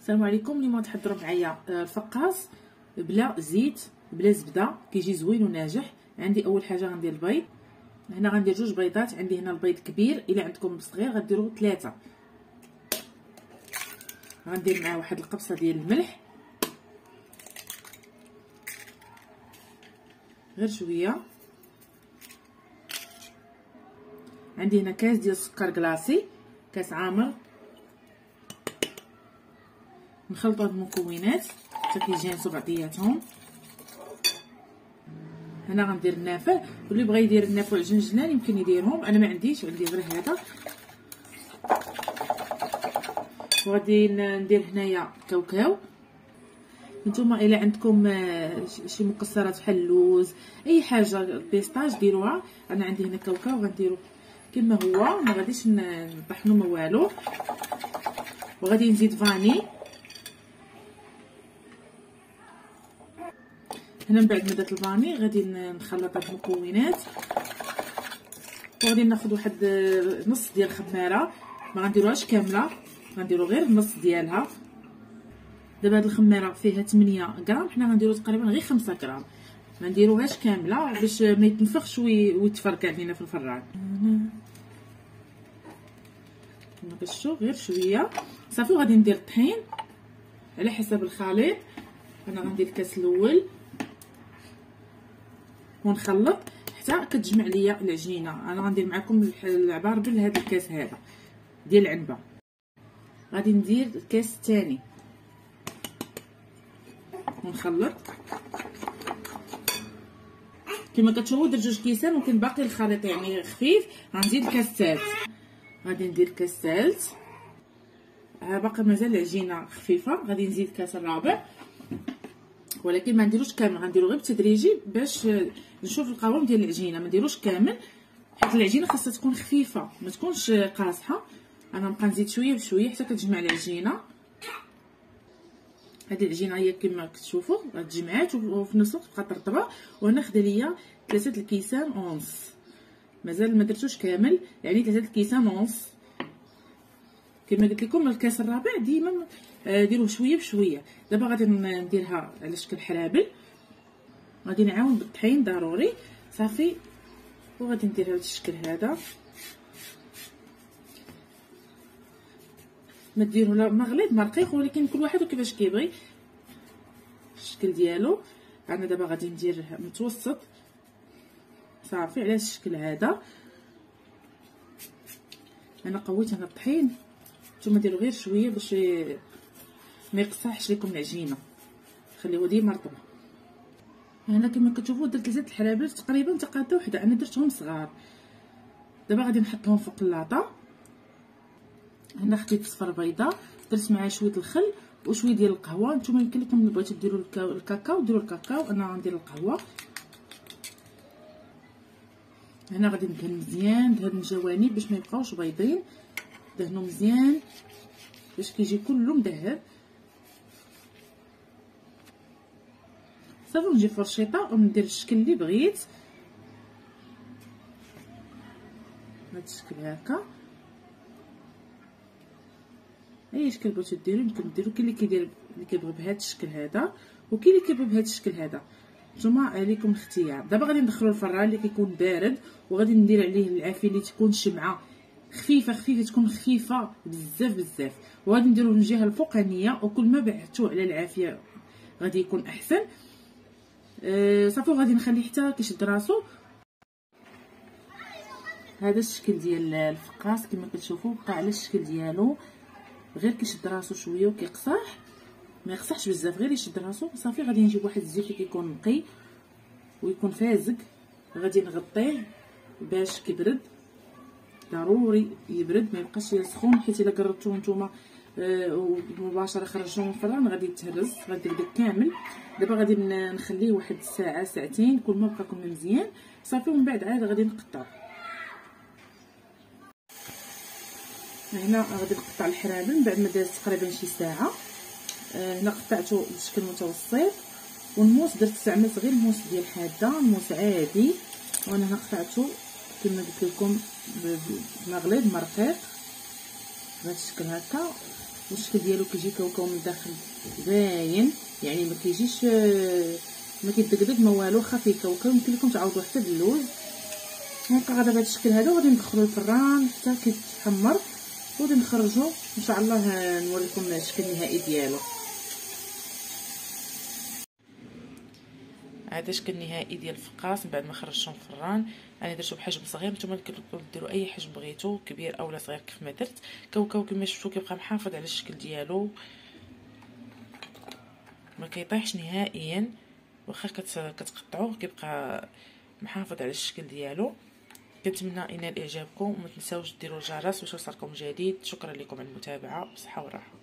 السلام عليكم. اليوم غتحضروا معايا الفقاص بلا زيت بلا زبده، كيجي زوين وناجح. عندي اول حاجه غندير البيض. هنا غندير 2 بيضات. عندي هنا البيض كبير، الا عندكم صغير غديروا 3. غندير معاه واحد القبصه ديال الملح، غير شويه. عندي هنا كاس ديال السكر كلاصي، كاس عامر. نخلطوا هاد المكونات حتى كيجانسوا بعضياتهم. هنا غندير النافع، واللي بغى يدير النافع والجنجلان يمكن يديرهم، انا ما عنديش، عندي غير هذا. وغادي ندير هنايا كاوكاو. نتوما الا عندكم شي مكسرات بحال اللوز، اي حاجه بيستاج ديروها. انا عندي هنا كاوكاو غنديرو كما هو، ما غاديش نطحنو ما والو. وغادي نزيد فاني. هنا من بعد ما درت الفاني غادي نخلط هاد المكونات، وغادي ناخذ واحد نص ديال الخماره. ما غنديروهاش كامله، غنديرو غير النص ديالها. دابا هاد الخماره فيها 8 غرام، حنا غنديرو تقريبا غير 5 غرام. ما نديروهاش كامله باش ما يتنفخش ويتفركع لينا في الفران. نقشو غير شويه صافي. وغادي ندير الطحين على حسب الخليط. انا غندير الكاس الاول ونخلط حتى كتجمع ليا العجينه. انا غندير معكم العبار بهذا الكاس هذا ديال العنبه. غادي ندير الكاس الثاني ونخلط كما كتشوفوا. درت 2 كيسان ولكن باقي الخليط يعني خفيف. غنزيد الكاس الثالث. غادي ندير الكاس الثالث، باقي مازال العجينه خفيفه. غادي نزيد الكاس الرابع، ولكن ما نديروش كامل، غنديرو غير بالتدريجي باش نشوف القوام ديال العجينه. ما نديروش كامل حيت العجينه خاصها تكون خفيفه ما تكونش قاصحه. انا نبقى نزيد شويه بشويه حتى كتجمع العجينه. هذه العجينه هي كما كتشوفوا تجمعات وفي نفس الوقت بقات رطبه. وهنا خدا ليا 3 الكيسان ونص، مازال ما درتوش كامل، يعني 3 الكيسان ونص. كما قلت لكم الكاس الرابع ديما ديروه شويه بشويه. دابا غادي نديرها على شكل حرابل. غادي نعاون بالطحين ضروري صافي. وغادي نديرها بهذا الشكل هذا. ما ديروا لا مغليظ ما رقيق، ولكن كل واحد وكيفاش كيبغي الشكل ديالو. انا دابا غادي ندير متوسط صافي على الشكل هذا. انا قويت هنا الطحين، نتوما ديروا غير شويه باش ما يقصحش لكم العجينه، خليوها ديما رطبه. هنا كما كتشوفوا درت 3 الحرابل تقريبا تقاده وحده، انا درتهم صغار. دابا غادي نحطهم فوق اللاطه. هنا خديت صفر بيضه، درت معاه شويه الخل وشويه ديال القهوه. نتوما يمكن لكم بغيتو ديروا الكاكاو ديروا الكاكاو، انا غندير القهوه. هنا غادي ندهن مزيان، ندهن الجوانب باش ما يبقاوش بيضين. دهنوا مزيان باش كيجي كله مدهب صافي. نجي فرشيطه وندير الشكل اللي بغيت بهذا الشكل هكا. اي شكل بغيتو ديروا يمكن ديروا. كاين اللي كيدير اللي كيبغي بهذا الشكل هذا، وكاين اللي كيبغي بهذا الشكل هذا. نتوما عليكم الاختيار. دابا غادي ندخلو الفران اللي كيكون بارد، وغادي ندير عليه العافيه اللي تكون شمعه خفيفه خفيفه، تكون خفيفه بزاف بزاف. وغادي نديرو من الجهه الفوقانيه، وكل ما بعدتو على العافيه غادي يكون احسن. صافي. وغادي نخليه حتى كيشد راسو. هذا الشكل ديال الفقاص كما كتشوفوا بقى على الشكل ديالو، غير كيشد راسو شويه وكيقصح، ما يقصحش بزاف، غير يشد راسو صافي. غادي نجيب واحد الزيت اللي كيكون نقي ويكون فازق. غادي نغطيه باش كيبرد، ضروري يبرد ما يبقاش سخون، حيت الا قربتوه نتوما مباشره خرجتوه من الفران غادي يتهرس، غادي يبدا كامل. دابا غادي نخليه واحد ساعه ساعتين كل ما بقى كون مزيان صافي. ومن بعد عاد غادي نقطع. هنا غادي نقطع الحرابل من بعد ما دازت تقريبا شي ساعه. هنا قطعته بشكل متوسط. والموس درت استعملت غير الموس ديال حاده، موس عادي. وانا هنا قطعته كما قلت لكم مغليظ مرقيق بهذا الشكل هكا. والشكل ديالو كيجي كاوكاو من الداخل باين، يعني ما كيجيش ما كيدقدق ما والو، خفيف كاوكاو. يمكن لكم تعوضوه حتى باللوز. غنبقى غدا بهذا الشكل هذا، وغادي ندخلو الفران حتى كيتحمر، وغادي نخرجو ان شاء الله نوريكم الشكل النهائي ديالو. هذا الشكل النهائي ديال الفقاص من بعد ما خرجتهم في الفران. انا درتو بحجم صغير، نتوما تقدروا ديروا اي حجم بغيتو، كبير اولا صغير كيف ما درت. كاوكاو كما شفتوا كيبقى محافظ على الشكل ديالو، ما كيطيحش نهائيا، واخا كتقطعوه كيبقى محافظ على الشكل ديالو. كنتمنى ينال اعجابكم، وما تنساوش ديروا الجرس باش يوصلكم جديد. شكرا لكم على المتابعه، بصحه وراحه.